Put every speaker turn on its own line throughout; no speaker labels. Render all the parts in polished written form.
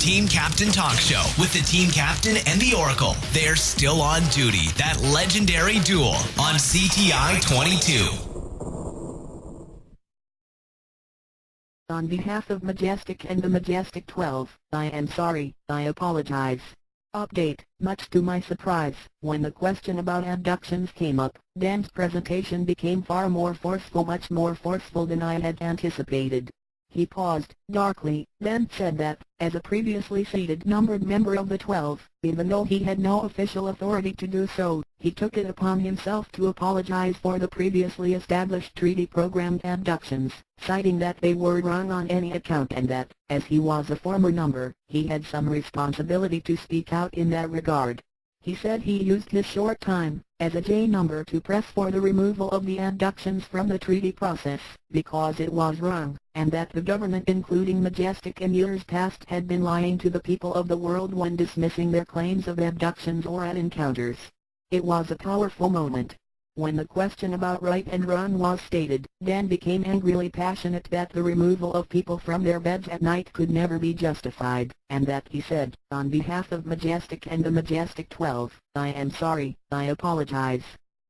Team Captain Talk Show with the Team Captain and the Oracle. They're still on duty. That legendary duel on CTI 22.
On behalf of Majestic and the Majestic 12, I am sorry, I apologize. Update: much to my surprise, when the question about abductions came up, Dan's presentation became far more forceful, much more forceful than I had anticipated. He paused, darkly, then said that, as a previously seated numbered member of the 12, even though he had no official authority to do so, he took it upon himself to apologize for the previously established treaty-programmed abductions, citing that they were wrong on any account and that, as he was a former number, he had some responsibility to speak out in that regard. He said he used his short time, as a J number, to press for the removal of the abductions from the treaty process, because it was wrong, and that the government, including Majestic, in years past had been lying to the people of the world when dismissing their claims of abductions or encounters. It was a powerful moment. When the question about right and wrong was stated, Dan became angrily passionate that the removal of people from their beds at night could never be justified, and that he said, on behalf of Majestic and the Majestic 12, I am sorry, I apologize.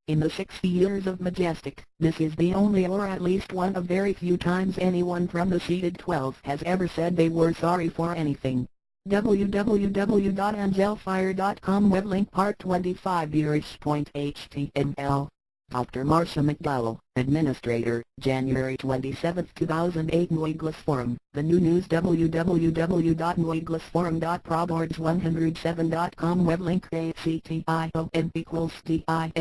In the 60 years of Majestic, this is the only or at least one of very few times anyone from the seated 12 has ever said they were sorry for anything. www.angelfire.com web link part 25 html. Dr. Marcia McDowell, Administrator, January 27, 2008. New English Forum, The New News. www.newenglishforum.proboards107.com web link ACTION equals DISTLAY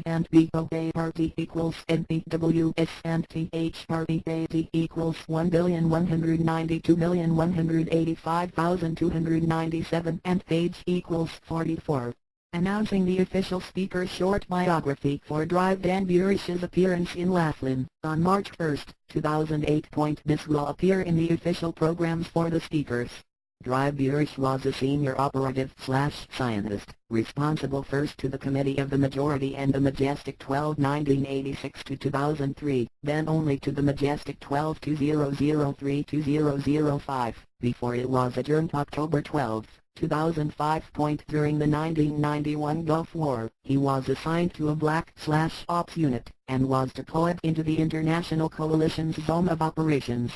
and BOA party equals NPWS and THREAD equals 1,192,185,297 and page equals 44. Announcing the official speaker's short biography for Drive. Dan Burish's appearance in Laughlin, on March 1, 2008. This will appear in the official programs for the speakers. Drive. Burish was a senior operative/scientist, responsible first to the Committee of the Majority and the Majestic 12 1986 to 2003, then only to the Majestic 12 2003-2005, before it was adjourned October 12. 2005. During the 1991 Gulf War, he was assigned to a Black/Ops unit, and was deployed into the International Coalition's Zone of Operations.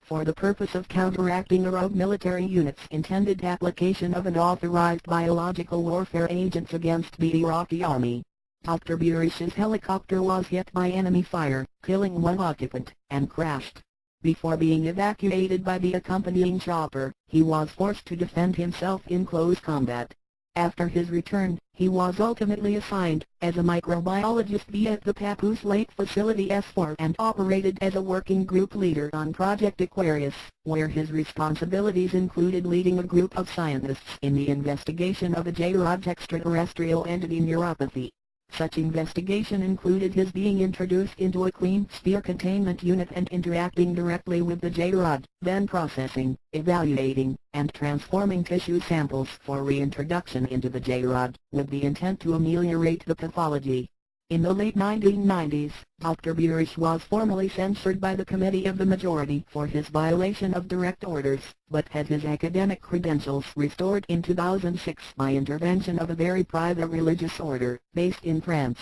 For the purpose of counteracting a rogue military unit's intended application of unauthorized biological warfare agents against the Iraqi army. Dr. Burish's helicopter was hit by enemy fire, killing one occupant, and crashed. Before being evacuated by the accompanying chopper, he was forced to defend himself in close combat. After his return, he was ultimately assigned, as a microbiologist at the Papoose Lake Facility S4 and operated as a working group leader on Project Aquarius, where his responsibilities included leading a group of scientists in the investigation of a J-Rod extraterrestrial entity neuropathy. Such investigation included his being introduced into a clean sphere containment unit and interacting directly with the J-Rod, then processing, evaluating, and transforming tissue samples for reintroduction into the J-Rod, with the intent to ameliorate the pathology. In the late 1990s, Dr. Burish was formally censured by the Committee of the Majority for his violation of direct orders, but had his academic credentials restored in 2006 by intervention of a very private religious order, based in France.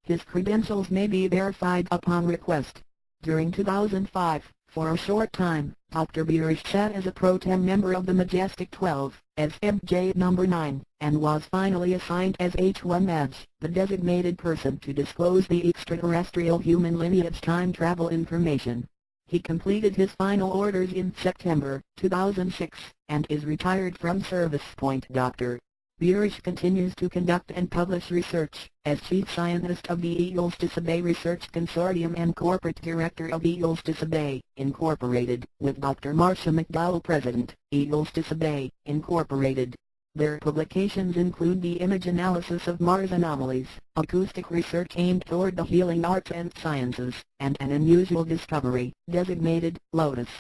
His credentials may be verified upon request. During 2005, for a short time, Dr. Burish sat as a pro tem member of the Majestic 12, as MJ number 9, and was finally assigned as H1 Madge, the designated person to disclose the extraterrestrial human lineage time travel information. He completed his final orders in September 2006, and is retired from service. Dr. Burish continues to conduct and publish research, as Chief Scientist of the Eagles Disobey Research Consortium and Corporate Director of Eagles Disobey, Incorporated, with Dr. Marcia McDowell President, Eagles Disobey, Incorporated. Their publications include the image analysis of Mars anomalies, acoustic research aimed toward the healing arts and sciences, and an unusual discovery, designated Lotus.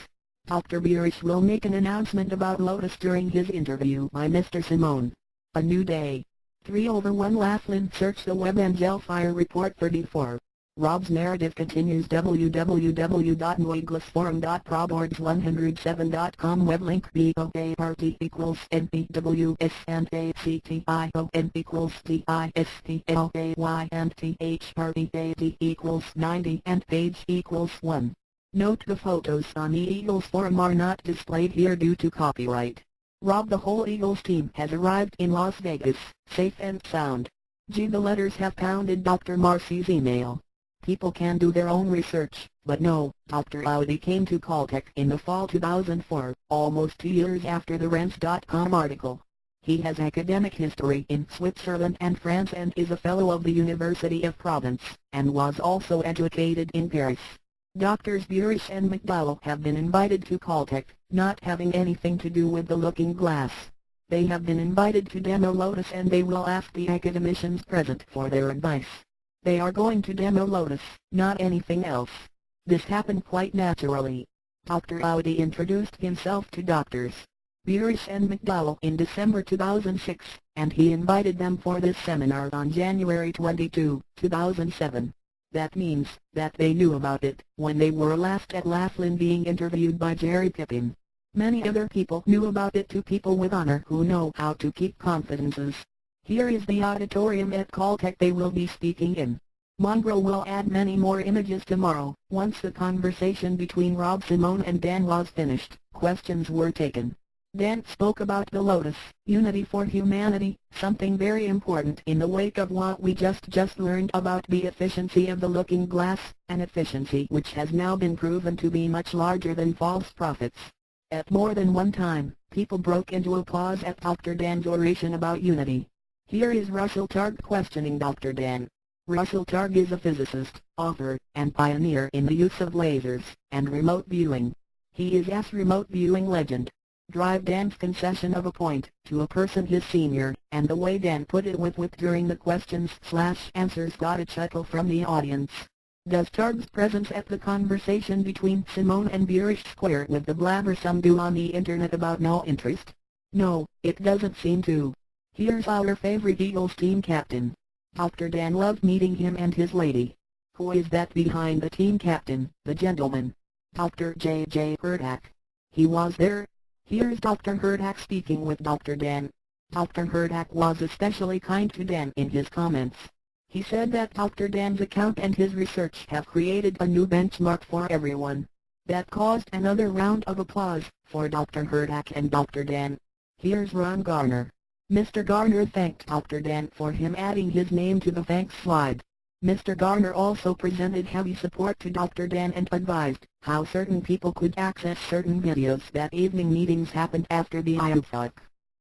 Dr. Burish will make an announcement about Lotus during his interview by Mr. Simone. A New Day. 3/1 Laughlin. Search the web. Angelfire Report 34. Rob's narrative continues. www.neuglisforum.proboards107.com web link BOA party equals NPWS and ACTION equals TISTLAY and TH party AD equals 90 and page equals 1. Note: the photos on the Eagles forum are not displayed here due to copyright. Rob, the whole Eagles team has arrived in Las Vegas, safe and sound. G. The letters have pounded Dr. Marcy's email. People can do their own research, but no, Dr. Audi came to Caltech in the fall 2004, almost 2 years after the Rense.com article. He has academic history in Switzerland and France and is a fellow of the University of Provence, and was also educated in Paris. Doctors Burish and McDowell have been invited to Caltech, not having anything to do with the looking glass. They have been invited to demo Lotus and they will ask the academicians present for their advice. They are going to demo Lotus, not anything else. This happened quite naturally. Dr. Audi introduced himself to Doctors Burish and McDowell in December 2006, and he invited them for this seminar on January 22, 2007. That means that they knew about it when they were last at Laughlin being interviewed by Jerry Pippin. Many other people knew about it too, people with honor who know how to keep confidences. Here is the auditorium at Caltech they will be speaking in. Mongrel will add many more images tomorrow. Once the conversation between Rob Simone and Dan was finished, questions were taken. Dan spoke about the Lotus, Unity for Humanity, something very important in the wake of what we just learned about the efficiency of the looking glass, an efficiency which has now been proven to be much larger than false prophets. At more than one time, people broke into applause at Dr. Dan's oration about Unity. Here is Russell Targ questioning Dr. Dan. Russell Targ is a physicist, author, and pioneer in the use of lasers and remote viewing. He is a remote viewing legend. Drive Dan's concession of a point to a person his senior, and the way Dan put it with during the questions/answers got a chuckle from the audience. Does Targ's presence at the conversation between Simone and Burish square with the blabber some do on the internet about no interest? No, it doesn't seem to. Here's our favorite Eagles team captain. Dr. Dan loved meeting him and his lady. Who is that behind the team captain, the gentleman? Dr. J.J. Hurtak. He was there. Here's Dr. Hurtak speaking with Dr. Dan. Dr. Hurtak was especially kind to Dan in his comments. He said that Dr. Dan's account and his research have created a new benchmark for everyone. That caused another round of applause for Dr. Hurtak and Dr. Dan. Here's Ron Garner. Mr. Garner thanked Dr. Dan for him adding his name to the thanks slide. Mr. Garner also presented heavy support to Dr. Dan and advised how certain people could access certain videos that evening. Meetings happened after the IFO.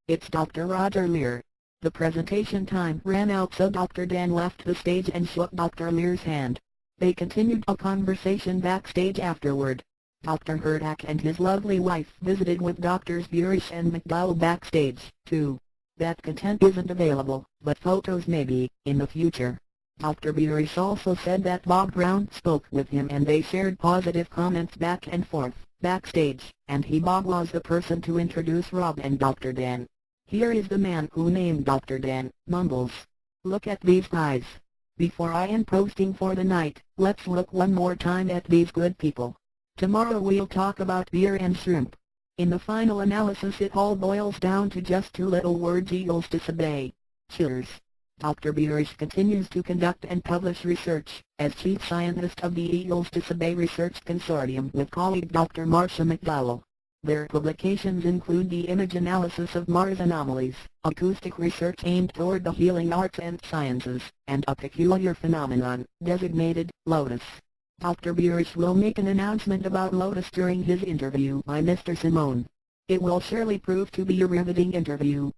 It's Dr. Roger Lear. The presentation time ran out, so Dr. Dan left the stage and shook Dr. Lear's hand. They continued a conversation backstage afterward. Dr. Hurtak and his lovely wife visited with Doctors Burish and McDowell backstage, too. That content isn't available, but photos may be, in the future. Dr. Burish also said that Bob Brown spoke with him and they shared positive comments back and forth, backstage, and Bob was the person to introduce Rob and Dr. Dan. Here is the man who named Dr. Dan, mumbles. Look at these guys. Before I end posting for the night, let's look one more time at these good people. Tomorrow we'll talk about beer and shrimp. In the final analysis it all boils down to just two little words: Eagles disobey. Cheers. Dr. Burish continues to conduct and publish research as chief scientist of the Eagles Disobey Research Consortium with colleague Dr. Marcia McDowell. Their publications include the image analysis of Mars anomalies, acoustic research aimed toward the healing arts and sciences, and a peculiar phenomenon, designated Lotus. Dr. Burish will make an announcement about Lotus during his interview by Mr. Simone. It will surely prove to be a riveting interview.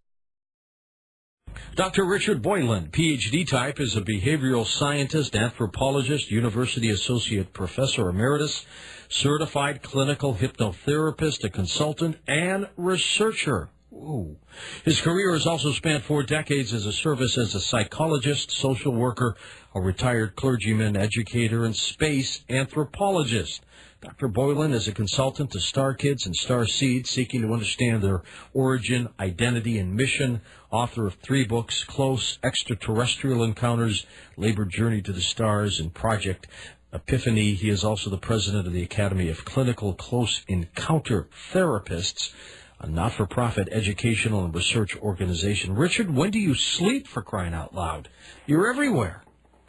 Dr. Richard Boylan, Ph.D. type, is a behavioral scientist, anthropologist, University Associate Professor Emeritus, certified clinical hypnotherapist, a consultant, and researcher. Ooh. His career has also spanned 4 decades as a service as a psychologist, social worker, a retired clergyman, educator, and space anthropologist. Dr. Boylan is a consultant to star kids and star seeds seeking to understand their origin, identity, and mission. Author of 3 books, Close Extraterrestrial Encounters, Labored Journey to the Stars, and Project Epiphany. He is also the president of the Academy of Clinical Close Encounter Therapists, a not-for-profit educational and research organization. Richard, when do you sleep, for crying out loud? You're everywhere.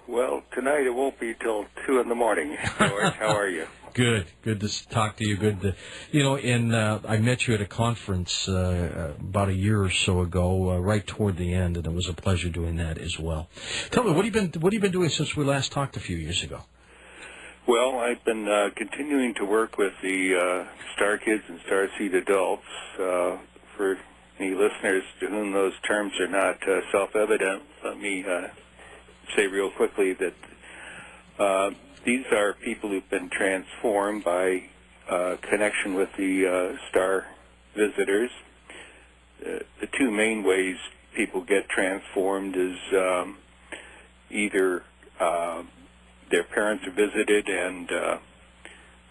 Well, tonight it won't be till 2 in the morning. George, how are you?
Good to talk to you. Good to, I met you at a conference about a year or so ago, right toward the end, and it was a pleasure doing that as well. Tell me, what have you been doing since we last talked a few years ago?
Well, I've been continuing to work with the Star Kids and Star Seed adults. For any listeners to whom those terms are not self-evident, let me say real quickly that these are people who've been transformed by connection with the star visitors. The 2 main ways people get transformed is either their parents are visited and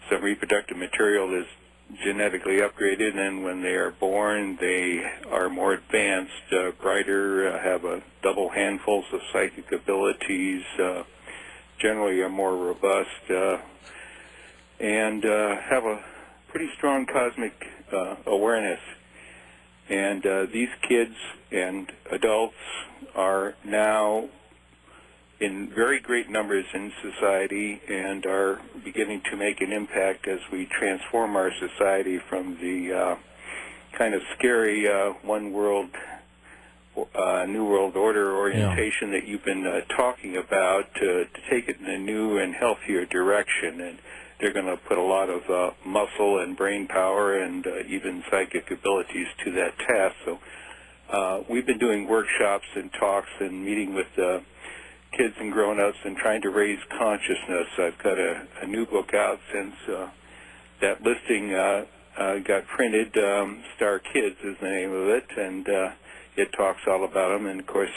some reproductive material is genetically upgraded, and when they are born they are more advanced, brighter, have a double handfuls of psychic abilities, generally are more robust, and have a pretty strong cosmic awareness. And these kids and adults are now in very great numbers in society and are beginning to make an impact as we transform our society from the kind of scary one world, New World Order orientation that you've been talking about to take it in a new and healthier direction. And they're going to put a lot of muscle and brain power and even psychic abilities to that task. So we've been doing workshops and talks and meeting with kids and grown-ups and trying to raise consciousness. I've got a new book out since that listing got printed. Star Kids is the name of it, and it talks all about them. And, of course,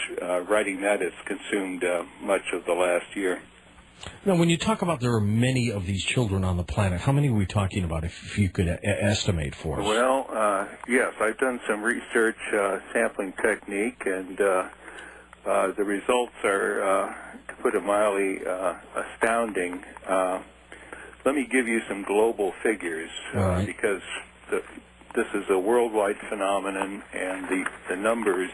writing that has consumed much of the last year.
Now, when you talk about there are many of these children on the planet, how many are we talking about, if you could estimate for us?
Well, yes, I've done some research, sampling technique, and the results are, to put it mildly, astounding. Let me give you some global figures, because this is a worldwide phenomenon, and the numbers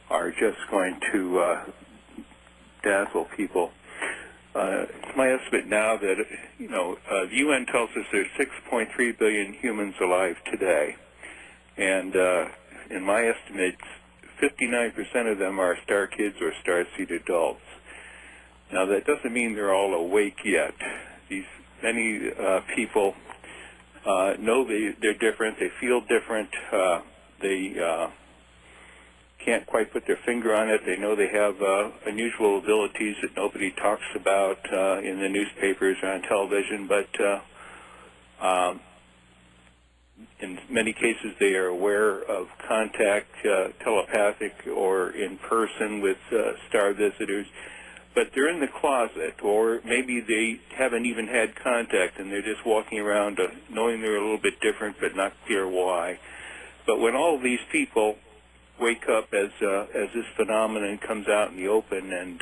are just going to dazzle people. It's my estimate now that, the UN tells us there's 6.3 billion humans alive today, and in my estimates, 59% of them are star kids or star seed adults. Now, that doesn't mean they're all awake yet. Many people know they're different, they feel different, they can't quite put their finger on it. They know they have unusual abilities that nobody talks about in the newspapers or on television, but in many cases they are aware of contact, telepathic or in person with star visitors, but they're in the closet, or maybe they haven't even had contact and they're just walking around knowing they're a little bit different but not clear why. But when all of these people wake up as this phenomenon comes out in the open and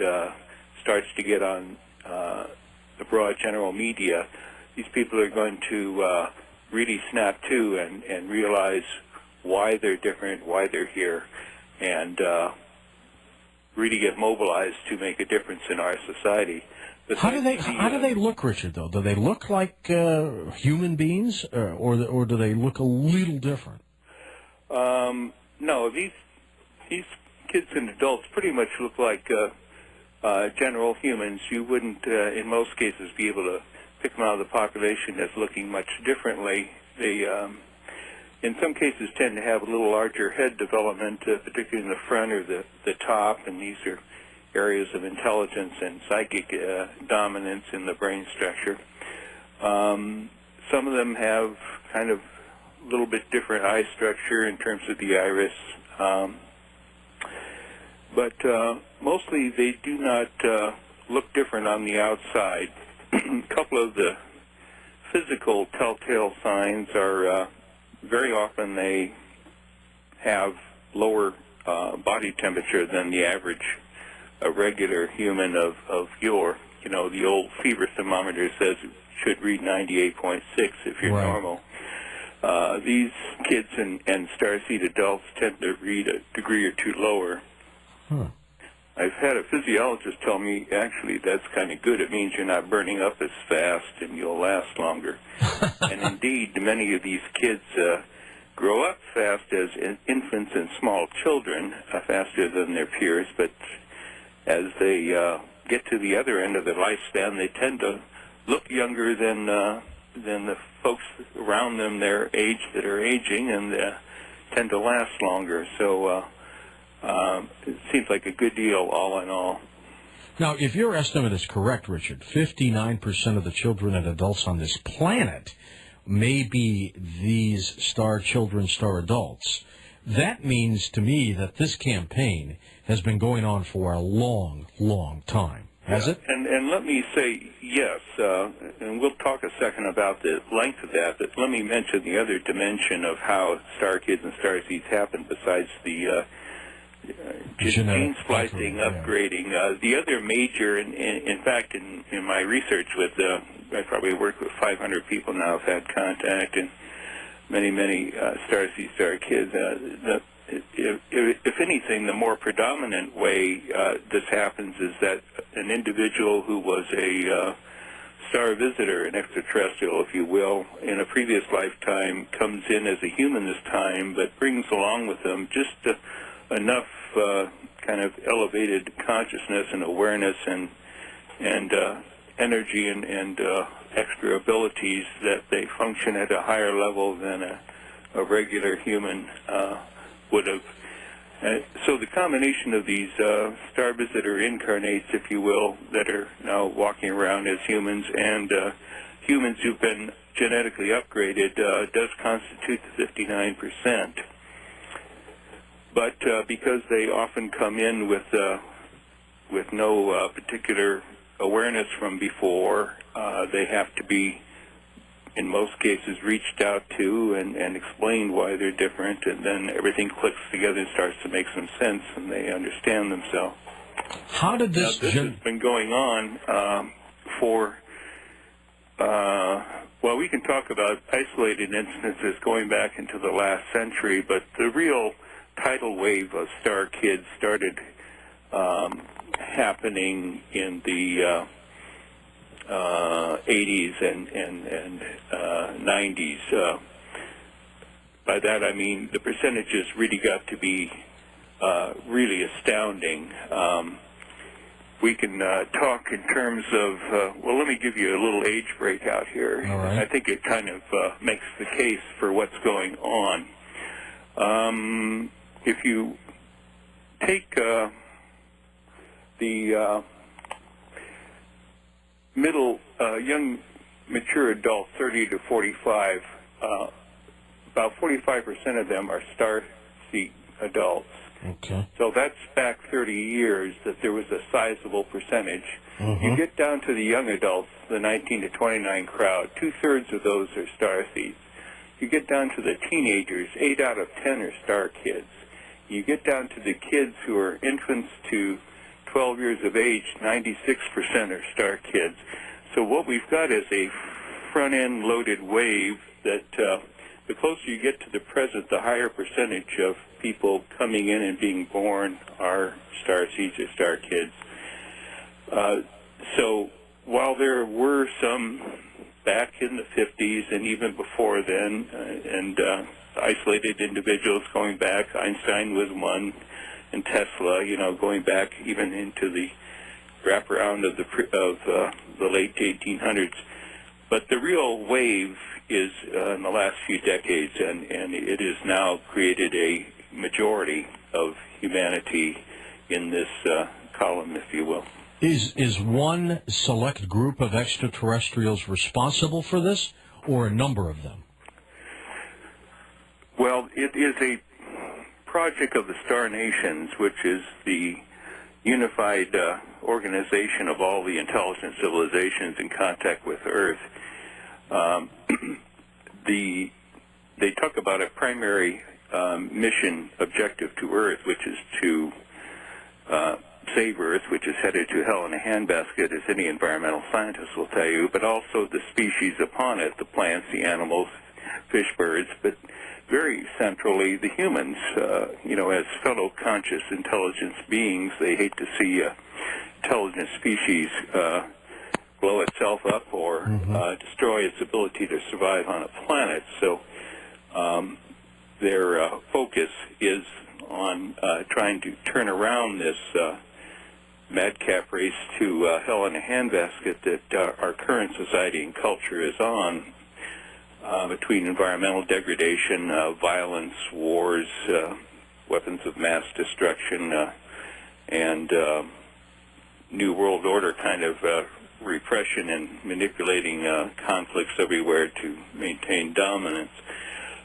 starts to get on the broad general media, these people are going to really snap to and realize why they're different, why they're here, and really get mobilized to make a difference in our society.
How do they look, Richard, though? Do they look like human beings, or do they look a little different?
No, these kids and adults pretty much look like general humans. You wouldn't, in most cases, be able to pick them out of the population as looking much differently. They, in some cases, tend to have a little larger head development, particularly in the front or the top, and these are areas of intelligence and psychic dominance in the brain structure. Some of them have kind of a little bit different eye structure in terms of the iris, but mostly they do not look different on the outside. A couple of the physical telltale signs are very often they have lower body temperature than the average regular human of yore. You know, the old fever thermometer says it should read 98.6 if you're
Right.
normal. These kids and starseed adults tend to read a degree or two lower.
Huh.
I've had a physiologist tell me, actually, that's kind of good. It means you're not burning up as fast and you'll last longer. And indeed, many of these kids grow up fast as infants and small children, faster than their peers, but as they get to the other end of their lifespan, they tend to look younger than the folks around them their age that are aging, and tend to last longer. So it seems like a good deal all in all.
Now, if your estimate is correct, Richard, 59% of the children and adults on this planet may be these star children, star adults. That means to me that this campaign has been going on for a long, long time. Has it?
And let me say yes, and we'll talk a second about the length of that, but let me mention the other dimension of how star kids and starseeds happen besides the gene splicing, upgrading. The other major, in fact, in my research with, I probably worked with 500 people now have had contact, and many starseed star kids. If anything, the more predominant way this happens is that an individual who was a star visitor, an extraterrestrial, if you will, in a previous lifetime comes in as a human this time, but brings along with them just enough kind of elevated consciousness and awareness and energy and extra abilities that they function at a higher level than a regular human would have. So the combination of these star visitor incarnates, if you will, that are now walking around as humans and humans who've been genetically upgraded does constitute the 59%. But because they often come in with no particular awareness from before, they have to be, in most cases, reached out to and explained why they're different, and then everything clicks together and starts to make some sense, and they understand themselves.
How did this...
Now, this has been going on for... well, we can talk about isolated instances going back into the last century, but the real tidal wave of star kids started happening in the 80s and 90s. By that I mean the percentages really got to be really astounding. We can talk in terms of, well, let me give you a little age breakout here.
All right.
I think it kind of makes the case for what's going on. If you take the middle, young, mature adults, 30 to 45, about 45% of them are starseed adults.
Okay.
So that's back 30 years that there was a sizable percentage.
Mm-hmm.
You get down to the young adults, the 19 to 29 crowd, 2/3 of those are starseeds. You get down to the teenagers, 8 out of 10 are star kids. You get down to the kids who are infants to 12 years of age, 96% are star kids. So what we've got is a front-end loaded wave that the closer you get to the present, the higher percentage of people coming in and being born are starseeds or star kids. So while there were some back in the 50s and even before then, and isolated individuals going back, Einstein was one, and Tesla, you know, going back even into the wraparound of the late 1800s. But the real wave is in the last few decades, and it has now created a majority of humanity in this column, if you will.
Is one select group of extraterrestrials responsible for this, or a number of them?
Well, it is a project of the Star Nations, which is the unified organization of all the intelligent civilizations in contact with Earth. They talk about a primary mission objective to Earth, which is to save Earth, which is headed to hell in a handbasket, as any environmental scientist will tell you, but also the species upon it, the plants, the animals, fish, birds, but very centrally the humans. As fellow conscious intelligence beings, they hate to see a intelligent species blow itself up or destroy its ability to survive on a planet. So their focus is on trying to turn around this madcap race to hell in a handbasket that our current society and culture is on, between environmental degradation, violence, wars, weapons of mass destruction, and New World Order kind of repression and manipulating conflicts everywhere to maintain dominance.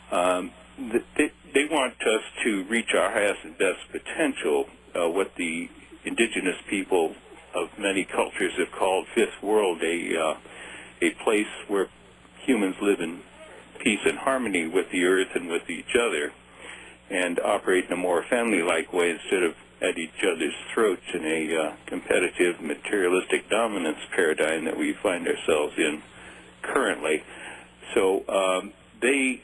They want us to reach our highest and best potential, what the indigenous people of many cultures have called Fifth World, a place where humans live in peace and harmony with the earth and with each other, and operate in a more family-like way instead of at each other's throats in a competitive, materialistic dominance paradigm that we find ourselves in currently. So they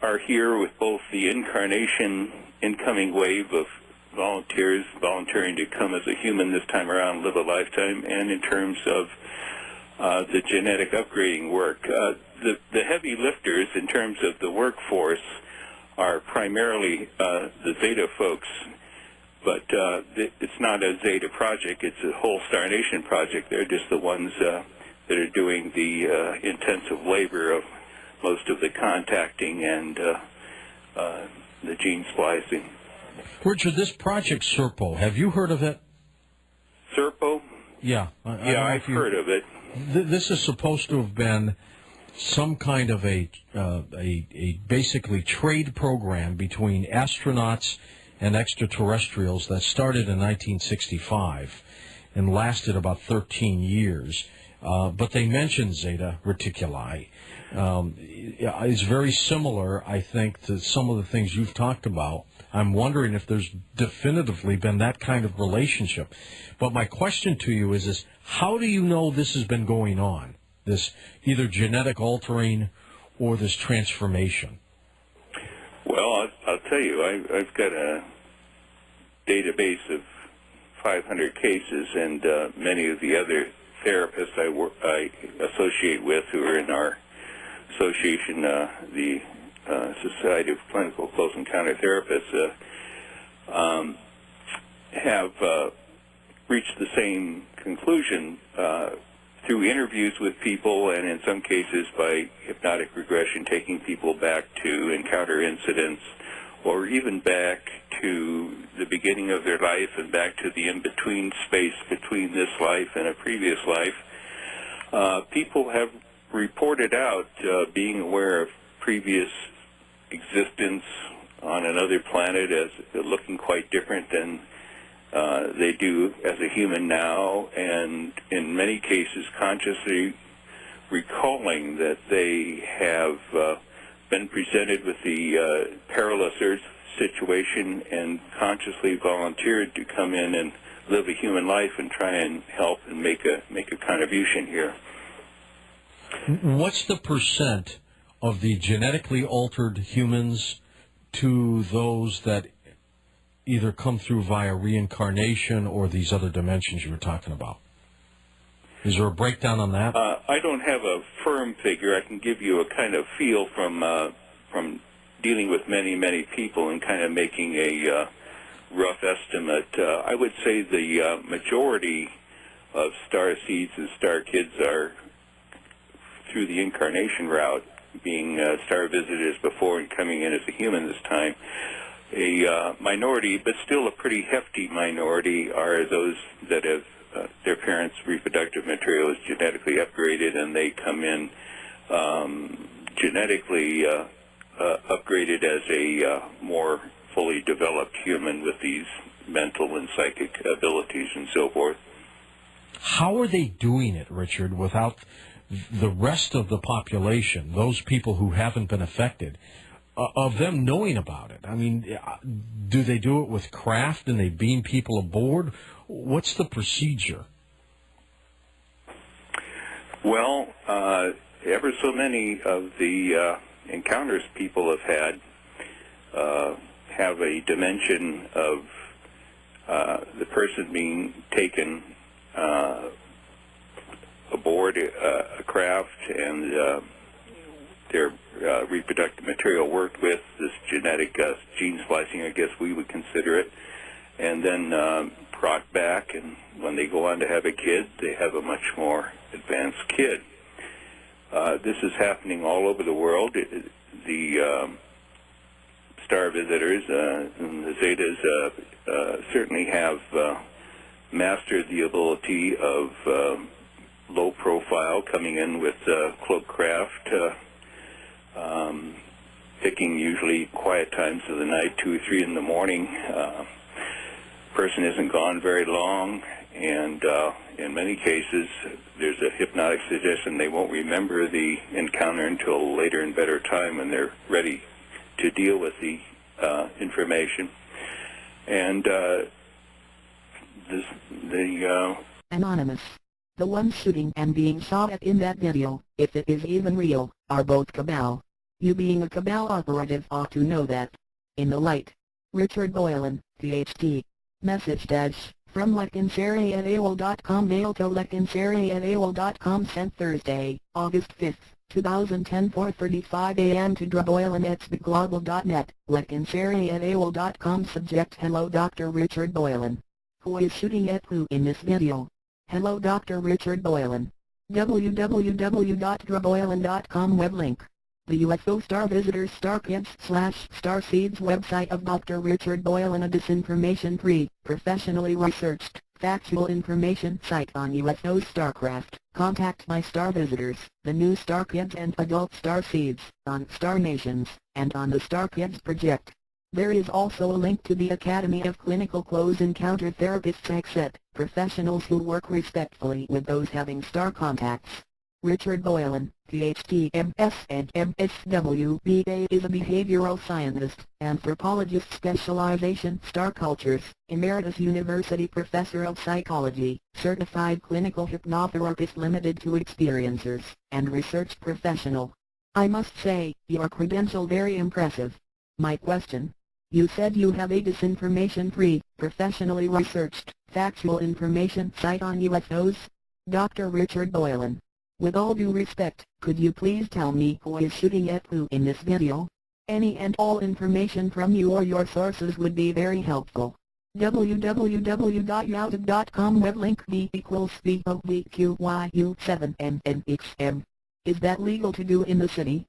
are here with both the incoming wave of volunteers volunteering to come as a human this time around, live a lifetime, and in terms of the genetic upgrading work. The heavy lifters in terms of the workforce are primarily the Zeta folks, but it's not a Zeta project, it's a whole Star Nation project. They're just the ones that are doing the intensive labor of most of the contacting and the gene splicing.
Richard, this Project Serpo, have you heard of it?
Serpo?
Yeah.
I've heard of it.
This is supposed to have been some kind of a basically trade program between astronauts and extraterrestrials that started in 1965 and lasted about 13 years. But they mentioned Zeta Reticuli. It's very similar, I think, to some of the things you've talked about. I'm wondering if there's definitively been that kind of relationship. But my question to you is this: how do you know this has been going on, this either genetic altering or this transformation?
Well, I'll tell you, I've got a database of 500 cases, and many of the other therapists I associate with, who are in our association, the Society of Clinical Close Encounter Therapists, have reached the same conclusion through interviews with people, and in some cases by hypnotic regression, taking people back to encounter incidents, or even back to the beginning of their life and back to the in-between space between this life and a previous life. People have reported out being aware of previous existence on another planet as looking quite different than they do as a human now, and in many cases consciously recalling that they have been presented with the perilous Earth situation and consciously volunteered to come in and live a human life and try and help and make a contribution here.
What's the percent of the genetically altered humans to those that either come through via reincarnation or these other dimensions you were talking about? Is there a breakdown on that?
I don't have a firm figure. I can give you a kind of feel from dealing with many, many people and kind of making a rough estimate. I would say the majority of star seeds and star kids are through the incarnation route, being star visitors before and coming in as a human this time. A minority, but still a pretty hefty minority, are those that have their parents' reproductive material is genetically upgraded, and they come in genetically upgraded as a more fully developed human with these mental and psychic abilities and so forth.
How are they doing it, Richard, without the rest of the population, those people who haven't been affected, of them knowing about it? I mean, do they do it with craft and they beam people aboard? What's the procedure?
Well, ever so many of the encounters people have had have a dimension of the person being taken aboard a craft and their reproductive material worked with, this genetic gene splicing, I guess we would consider it, and then brought back, and when they go on to have a kid, they have a much more advanced kid. This is happening all over the world. The star visitors and the Zetas certainly have mastered the ability of low profile, coming in with cloak craft, picking usually quiet times of the night, 2 or 3 in the morning. Person isn't gone very long, and in many cases there's a hypnotic suggestion they won't remember the encounter until later and better time when they're ready to deal with the information. And
Anonymous. The one shooting and being shot at in that video, if it is even real, are both cabal. You being a cabal operative ought to know that. In the light. Richard Boylan, PhD. Message dash, from lekinseri@aol.com, mail to lekinseri@aol.com, sent Thursday, August 5th, 2010, 4:35 a.m. to drboylan@speakglobal.net, lekinseri@aol.com. Subject: Hello Dr. Richard Boylan. Who is shooting at who in this video? Hello Dr. Richard Boylan. www.drboylan.com web link. The UFO Star Visitors StarKids/Starseeds website of Dr. Richard Boylan, a disinformation-free, professionally researched, factual information site on UFO starcraft. Contact my Star Visitors, the new Star Kids and adult Star Seeds, on Star Nations, and on the Star Kids Project. There is also a link to the Academy of Clinical Close Encounter Therapists (ACCET), professionals who work respectfully with those having star contacts. Richard Boylan, PhD, MS and MSW, BA, is a behavioral scientist, anthropologist specialization star cultures, emeritus university professor of psychology, certified clinical hypnotherapist limited to experiencers, and research professional. I must say, your credential very impressive. My question? You said you have a disinformation-free, professionally researched, factual information site on UFOs? Dr. Richard Boylan. With all due respect, could you please tell me who is shooting at who in this video? Any and all information from you or your sources would be very helpful. www.youtube.com web link V=VQYU7NNXM. Is that legal to do in the city?